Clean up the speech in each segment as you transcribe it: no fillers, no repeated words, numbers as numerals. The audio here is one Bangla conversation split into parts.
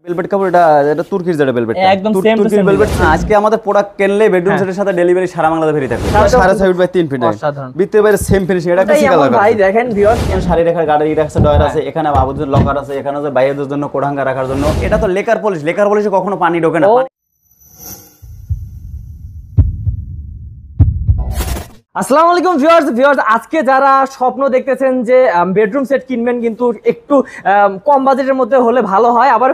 ভেলভেট কাপড় এটা তুর্কির যেটা ভেলভেট একদম সেম টু সেম ভেলভেট। আজকে আমাদের প্রোডাক্ট কিনলে বেডরুম সেটের সাথে ডেলিভারি সারা বাংলাদেশে ফ্রি থাকবে। 7.5 বাই 3 ফিট ভিতরে বাইরে সেম ফিনিশিং। এটা কি কালার ভাই দেখেন ভিউয়ার্স, শাড়ি রাখার গাড়ি রাখছে, ডয়ার আছে, এখানে বাবুদের লকার আছে, এখানে আছে বাইরের জন্য কোড়াঙ্গা রাখার জন্য। এটা তো লেকার পলিশ, লেকার পলিশে কখনো পানি ঢোকে না। আসসালামু আলাইকুম ভিউয়ার্স, আজকে যারা স্বপ্ন দেখতেছেন যে বেডরুম সেট কিনবেন কিন্তু একটু কম বাজেটের মধ্যে হলে ভালো হয়, আবার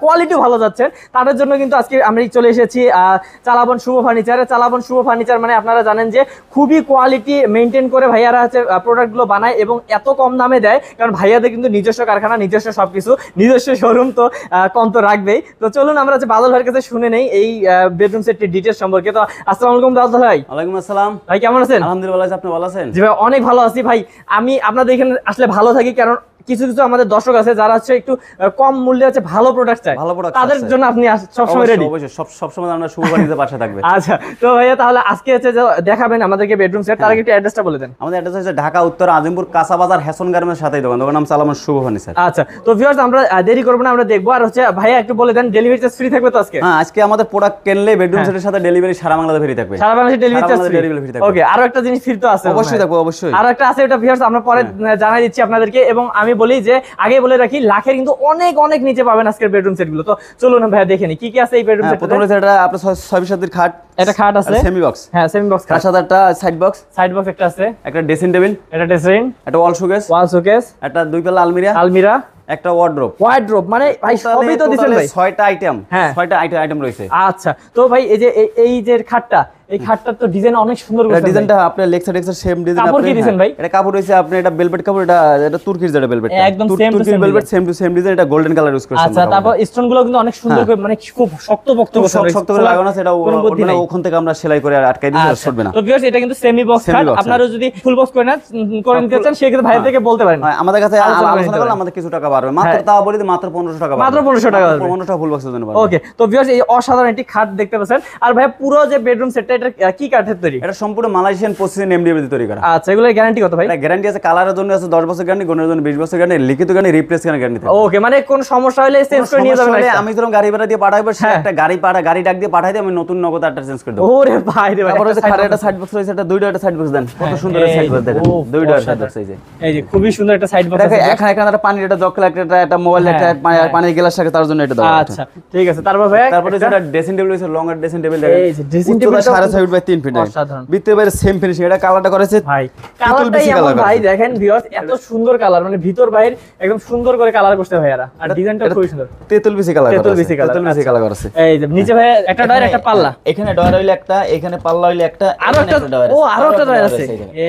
কোয়ালিটিও ভালো যাচ্ছে, তাদের জন্য কিন্তু আজকে আমরা চলে এসেছি চালাবন শুভ ফার্নিচারে। চালাবন শুভ ফার্নিচার মানে আপনারা জানেন যে খুবই কোয়ালিটি মেনটেন করে ভাইয়ারা হচ্ছে প্রোডাক্টগুলো বানায় এবং এত কম দামে দেয়, কারণ ভাইয়াদের কিন্তু নিজস্ব কারখানা, নিজস্ব সবকিছু, নিজস্ব শোরুম, তো কম তো রাখবেই। তো চলুন আমরা হচ্ছে বাদল ভাইয়ের কাছে শুনে নেই এই বেডরুম সেটটির ডিটেলস সম্পর্কে। তো আসসালামু আলাইকুম বাদল ভাই। ওয়ালাইকুম আসসালাম ভাই, কেমন আছেন? আলহামদুলিল্লাহ, আপনি ভালো আছেন? জি ভাই, অনেক ভালো আছি ভাই। আমি আপনাদের এখানে আসলে ভালো থাকি, কারণ কিছু কিছু আমাদের দর্শক আছে যারা হচ্ছে একটু কম মূল্যে হচ্ছে ভালো প্রোডাক্ট চায়, তাদের জন্য আপনি সবসময় রেডি। অবশ্যই সবসময় আমরা শুভ ফার্নিচারের পাশে থাকবে। আচ্ছা, তো ভাইয়া তাহলে আজকে হচ্ছে যে দেখাবেন আমাদেরকে বেডরুম সেট, তার আগে একটু অ্যাড্রেসটা বলে দেন। আমাদের অ্যাড্রেস হচ্ছে ঢাকা উত্তর আজিমপুর কাঁচা বাজার হ্যাসন গার্মেন্টস সাথেই দোকান, দোকান নাম চালামন শুভ ফার্নিচার। আচ্ছা, তো ভিউয়ার্স আমরা দেরি করব না, আমরা দেখবো। আর হচ্ছে ভাইয়া একটু বলে দেন ডেলিভারি চার্জ ফ্রি থাকবে তো আজকে? হ্যাঁ, আজকে আমাদের প্রোডাক্ট কিনলে বেডরুম সেটের সাথে ডেলিভারি সারা বাংলাদেশে ফ্রি থাকবে। সারা বাংলাদেশে ডেলিভারি চার্জ ফ্রি থাকবে। ওকে, আরো একটা জিনিস ফ্রি তো আছে? অবশ্যই থাকবে, অবশ্যই। আরো একটা আছে, এটা ভিউয়ার্স আমরা পরে জানাই দিচ্ছি আপনাদেরকে। এবং আমি বলি যে আগে বলে রাখি, লাখের কিন্তু অনেক অনেক নিচে পাবেন আজকের বেডরুম সেট গুলো। তো চলুন ভাইয়া দেখে নি কি কি আছে এই বেডরুম সেট। প্রথমে এটা আপনার 6 খাট, এটা খাট আছে, সেমি বক্স। হ্যাঁ সেমি বক্স, তার সাথে একটা সাইড বক্স একটা আছে, একটা ড্রেসিং টেবিল, এটা ড্রেসিং, একটা ওয়াল শোকেস, একটা 2 পাল্লা আলমিরা, একটা ওয়ার্ডরোব। মানে ভাই সবই তো দিবেন ভাই, 6টা আইটেম। হ্যাঁ, 6টা আইটেম রয়েছে। আচ্ছা, তো ভাই এই যে খাটটা, এই খাটটার তো ডিজাইন অনেক সুন্দর করেছেন। ডিজাইনটা আপনি লেক্সার সেম ডিজাইন। কাপড় কি দিবেন ভাই? এটা কাপড় হইছে আপনি, এটা ভেলভেট কাপড়, এটা তুর্কির যেটা ভেলভেট, একদম same to same velvet, same to same design. এটা গোল্ডেন কালার ইউজ করেছেন। আচ্ছা, তারপর স্টোন গুলো কিন্তু অনেক সুন্দর করে, মানে খুব শক্ত করে লাগানো আছে। এটা মানে ওখান থেকে আমরা সেলাই করে আটকাই দিই, ছুটবে না। তো ভিউয়ার্স, এটা কিন্তু সেমি বক্স খাট। আপনারা যদি ফুল বক্স করে নিতে চান সেক্ষেত্রে ভাই থেকে বলতে পারেন, আমাদের কাছে আলোচনা করলে আমাদের কিছু টাকা বাড়বে। মাত্র তাও বলি মাত্র 1500 টাকা, মাত্র 1500 টাকা, 1500 টাকা ফুল বক্সের জন্য। ওকে, তো ভিউয়ার্স এই অসাধারণ একটি খাট দেখতে পাচ্ছেন। আর ভাই পুরো যে বেডরুম সেটটা, এটা কি কাঠের তৈরি? এটা সম্পূর্ণ মালয়েশিয়ান প্রসেসিং এমডিএফ দিয়ে তৈরি করা। আচ্ছা, এগুলোর গ্যারান্টি কত ভাই? এটা গ্যারান্টি আছে, কালারের জন্য আছে 10 বছর গ্যারান্টি, গুণের জন্য 20 বছর গ্যারান্টি, লিখিত গ্যারান্টি, রিপ্লেস গ্যারান্টি থাকে। ওকে, মানে কোন সমস্যা হলে চেঞ্জ করে নিয়ে যাবেন। আমি যখন গাড়ি ভাড়া দিয়ে পাঠাইবো, সে একটা গাড়ি ডাক দিয়ে পাঠাই দিই, আমি নতুন নগদ একটা চেঞ্জ করে দেব। ওরে ভাই রে ভাই, তারপরে একটা সাইড বক্স রয়েছে, এটা দুইটা একটা সাইড বক্স দেন, কত সুন্দর সাইড বক্স দেখেন, দুইটা সাইড বক্স এই যে খুবই সুন্দর একটা সাইড বক্স আছে। এখানে একটা পানির একটা জগ একটা মোবাইল একটা পানির গ্লাস থাকে, তার জন্য এটা দাও। আচ্ছা, ঠিক আছে। তারপর ভাই তারপরে যেটা ড্রেসিং টেবিল রয়েছে, লং এর ড্রেসিং টেবিল দেখেন, এই যে ড্রেসিং টেবিল 6.5 বাই 3 ফিট, অসাধারণ। ভিতরে বাইরে সেম ফিনিশিং। এটা কালারটা করেছে ভাই, কালারটাই এমন ভাই, দেখেন ভিউয়ার্স এত সুন্দর কালার, মানে ভিতর বাইরে একদম সুন্দর করে কালার করতে ভাইয়ারা। আর ডিজাইনটা খুবই সুন্দর, তেতুল বিসি কালার করেছে। এই যে নিচে ভাই একটা ডয়ার, একটা পাল্লা, এখানে ডয়ার হইলে একটা, এখানে পাল্লা হইলে একটা, আরো একটা ডয়ার, আরো একটা ডয়ার আছে।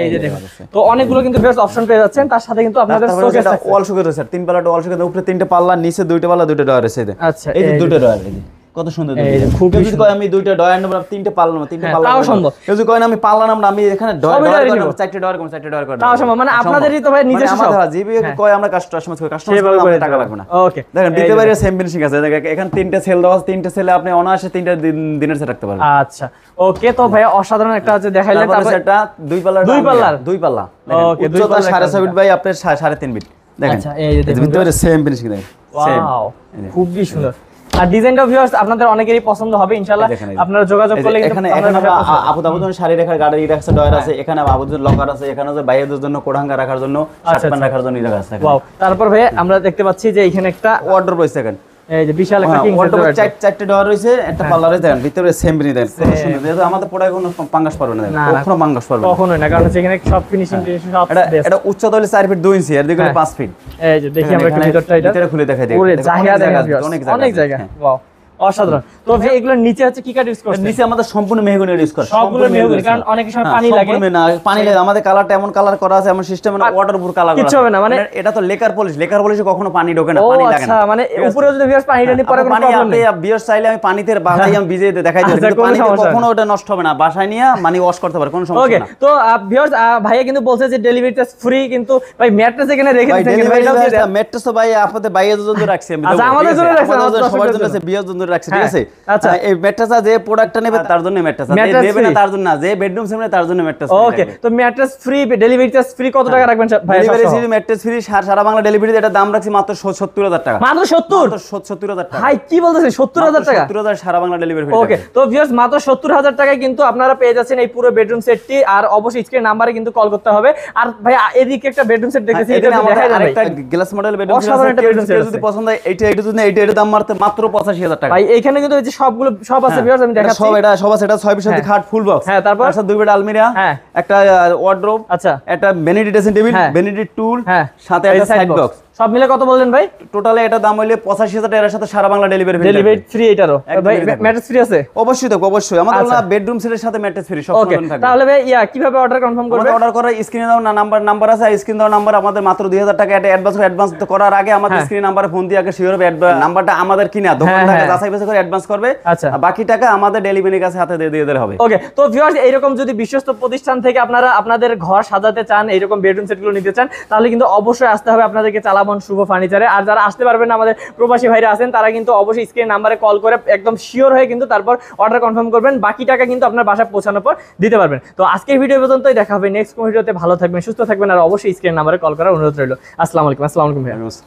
এই যে দেখুন, তো অনেকগুলো কিন্তু ভিউয়ার্স অপশন পেয়ে যাচ্ছেন। তার সাথে কিন্তু আপনাদের শোকেস আছে, ওয়াল শোকেস আছে, 3 পাল্লা ওয়াল শোকেস, উপরে 3টা পাল্লা, নিচে 2টা পাল্লা, 2টা ডয়ার আছে। আচ্ছা, এই যে 2টা ডয়ার, এই যে কত সুন্দর। খুব যদি কয় আমি 2টা ডয়ার নেব, 3টা পাল্লা নেব, 3টা পাল্লা তাও সম্ভব। যদি কয় না আমি পাল্লা নেব না, আমি এখানে ডয়ার করব, 4টা ডয়ার করব, 4টা ডয়ার করব, তাও সম্ভব। মানে আপনাদেরই তো ভাই নিজস্ব সব, আমাদের জিবি কয় আমরা কাস্টমার আমাদের টাকা লাগবে না। ওকে, দেখেন ভিতরে বাইরে সেম ফিনিশিং আছে। দেখেন এখানে 3টা সেল দেওয়া আছে, 3টা সেলে আপনি অনায়াসে 3টা দিনের সেট রাখতে পারবেন। আচ্ছা, ওকে, তো ভাই অসাধারণ একটা আছে দেখাইলেন। তারপর সেটা 2 পাল্লা, ওকে, উচ্চতা 6.5 ফিট বাই আপনার 6.5 ফিট। দেখেন, আচ্ছা, এই যে ভিতরে সেম ফিনিশিং দেখেন, ওয়াও, খুবই সুন্দর। আর ডিজাইনটা ভিউয়ার্স আপনাদের অনেকেরই পছন্দ হবে ইনশাআল্লাহ। আপনারা যোগাযোগ করলে কিন্তু এখানে আপুদের শাড়ি রাখার গাড়ি রাখছে, ডয়ার আছে, এখানে বাবুদের লকার আছে, এখানে আছে বাইরের জন্য কোড়াঙ্গা রাখার জন্য, শার্টপ্যান্ট রাখার জন্য জায়গা আছে। ওয়াও, তারপর ভাই আমরা দেখতে পাচ্ছি যে এখানে একটা ওয়ার্ডরোব রয়েছে। দেখেন এই যে বিশাল একটা কিং ওয়ার্ডরোব, 4টা ডয়ার রয়েছে, একটা পাল্লা রয়েছে। দেখেন ভিতরে সেম ফিনিশিং দেখেন, কত সুন্দর। যেহেতু আমাদের পড়ায় কোনো পাঙ্গাস পারবে না, কখনো পাঙ্গাস পারবে না, কখনোই না, কারণ এখানে সব ফিনিশিং সব বেস্ট। এটা উচ্চতা হলো 4 ফিট 2 ইঞ্চি, আর দিকে 5 ফিট। এই যে দেখি আমরা একটু ভিতরটা, এটা ভিতরে খুলে দেখাই দিই। পুরো জায়গা অনেক জায়গা। ওয়াও, অসাধারণ। তো ভাই এগুলো নিচে হচ্ছে কি কাঠ ইউজ করছেন? নিচে আমাদের সম্পূর্ণ মেহগনি ইউজ করা, সবগুলো মেহগনি, কারণ অনেক সময় পানি লাগে না, পানি লাগে। আমাদের কালারটা এমন কালার করা আছে, এমন সিস্টেম, মানে ওয়াটারপ্রুফ কালার করা, কিছু হবে না। মানে এটা তো লেকার পলিশে কখনো পানি ঢোকে না, পানি লাগে না। আচ্ছা, মানে উপরে যদি ভিউয়ার্স পানিটা নি পরে কোনো প্রবলেম নেই। আপনি ভিউয়ার্স চাইলে আমি পানিতে বাসায় আমি ভিজিয়ে দেখাই দিই, কিন্তু পানিতে কখনো ওটা নষ্ট হবে না, বাসায় নিয়ে মানে ওয়াশ করতে পারে, কোনো সমস্যা না। ওকে, তো ভিউয়ার্স ভাইয়া কিন্তু বলছে যে ডেলিভারি চার্জ ফ্রি, কিন্তু ভাই ম্যাট্রেস এখানে রেখে দিয়েছেন। ম্যাট্রেস তো ভাই আপনাদের বাইরের জন্য রাখছি আমি। আচ্ছা, আমাদের জন্য রাখছেন, সবার জন্য আছে, বিয়ের জন্য ভিতরে রাখছি, ঠিক হ্যাঁ, আছে? আচ্ছা। এই ম্যাট্রেসটা যে প্রোডাক্টটা নেবে তার জন্য ম্যাট্রেস, Mattress নেবে না free? তার জন্য না, যে বেডরুম সেট নেবে তার জন্য ম্যাট্রেস। ওকে, তো mattress free, delivery charge free, কত টাকা রাখবেন ভাই? ডেলিভারি ফ্রি, ম্যাট্রেস ফ্রি, সারা বাংলা ডেলিভারি, এটা দাম রাখছি মাত্র 70,000 টাকা। মাত্র 70? 70,000 টাকা ভাই কি বলতেছেন, 70,000 টাকা? 70,000 সারা বাংলা ডেলিভারি ফ্রি। ওকে, তো ভিউয়ার্স মাত্র 70,000 টাকায় কিন্তু আপনারা পেয়ে যাচ্ছেন এই পুরো বেডরুম সেটটি। আর অবশ্যই স্ক্রিন নাম্বারে কিন্তু কল করতে হবে। আর ভাই এদিকে একটা বেডরুম সেট দেখেছি, এটা দেখাই যাবে আরেকটা গ্লাস মডেল বেডরুম সেট আছে, কেউ যদি পছন্দ হয় এইটা যদি এটার দাম মাত্র 85,000 টাকা। ভাই এইখানে কিন্তু এই যে সবগুলো সব আছে ভিউয়ার্স, আমি দেখাচ্ছি। সব আছে, এটা 6 পিস খাট ফুল বক্স। হ্যাঁ, তারপর 2 বেড আলমিরা, হ্যাঁ, একটা ওয়ার্ডরোব, আচ্ছা, একটা ভ্যানিটি ড্রেসিং টেবিল, হ্যাঁ, ভ্যানিটি টুল, হ্যাঁ, সাথে একটা সাইড বক্স। সব মিলে কত বললেন ভাই? টোটালে এটা দাম হইলে 85,000 টাকার সাথে সারা বাংলা ডেলিভারি ফ্রি। এটারও ভাই ম্যাট্রেস ফ্রি আছে? অবশ্যই থাকবে, অবশ্যই। আমাদের বেডরুম সেটের সাথে ম্যাট্রেস ফ্রি সব সময় থাকবে। তাহলে ভাই কিভাবে অর্ডার কনফার্ম করবে? অর্ডার করার স্ক্রিনে দাও না, নাম্বার আছে, স্ক্রিন দাও নাম্বার, আমাদের মাত্র 2,000 টাকা এটা অ্যাডভান্স করার আগে আমাদের স্ক্রিন নাম্বারে ফোন দিয়ে আগে শিওর হবে নাম্বারটা আমাদের কিনা, দোকানদার যাচাই বাছাই করে অ্যাডভান্স করবে। আচ্ছা, বাকি টাকা আমাদের ডেলিভারির কাছে হাতে দিয়ে দিতে হবে। ওকে, তো ভিউয়ার্স এইরকম যদি বিশ্বস্ত প্রতিষ্ঠান থেকে আপনারা আপনাদের ঘর সাজাতে চান, এইরকম বেডরুম সেটগুলো নিতে চান, তাহলে কিন্তু অবশ্যই আসতে হবে আপনাদেরকে চালাবন শুভ ফার্নিচারে। আর যারা আসতে পারবেন না, আমাদের প্রবাসী ভাইরা আছেন, তারা কিন্তু অবশ্যই স্ক্রিন নাম্বারে কল করে একদম শিওর হয়ে কিন্তু তারপর অর্ডার কনফার্ম করবেন। বাকি টাকা কিন্তু আপনার বাসায় পৌঁছানোর পর দিতে পারবেন। তো আজকের ভিডিও পর্যন্তই, দেখা হবে নেক্সট ভিডিওতে। ভালো থাকবেন, সুস্থ থাকবেন, আর অবশ্যই স্ক্রিন নাম্বারে কল করার অনুরোধ রইল। আসসালামু আলাইকুম ভাইয়া।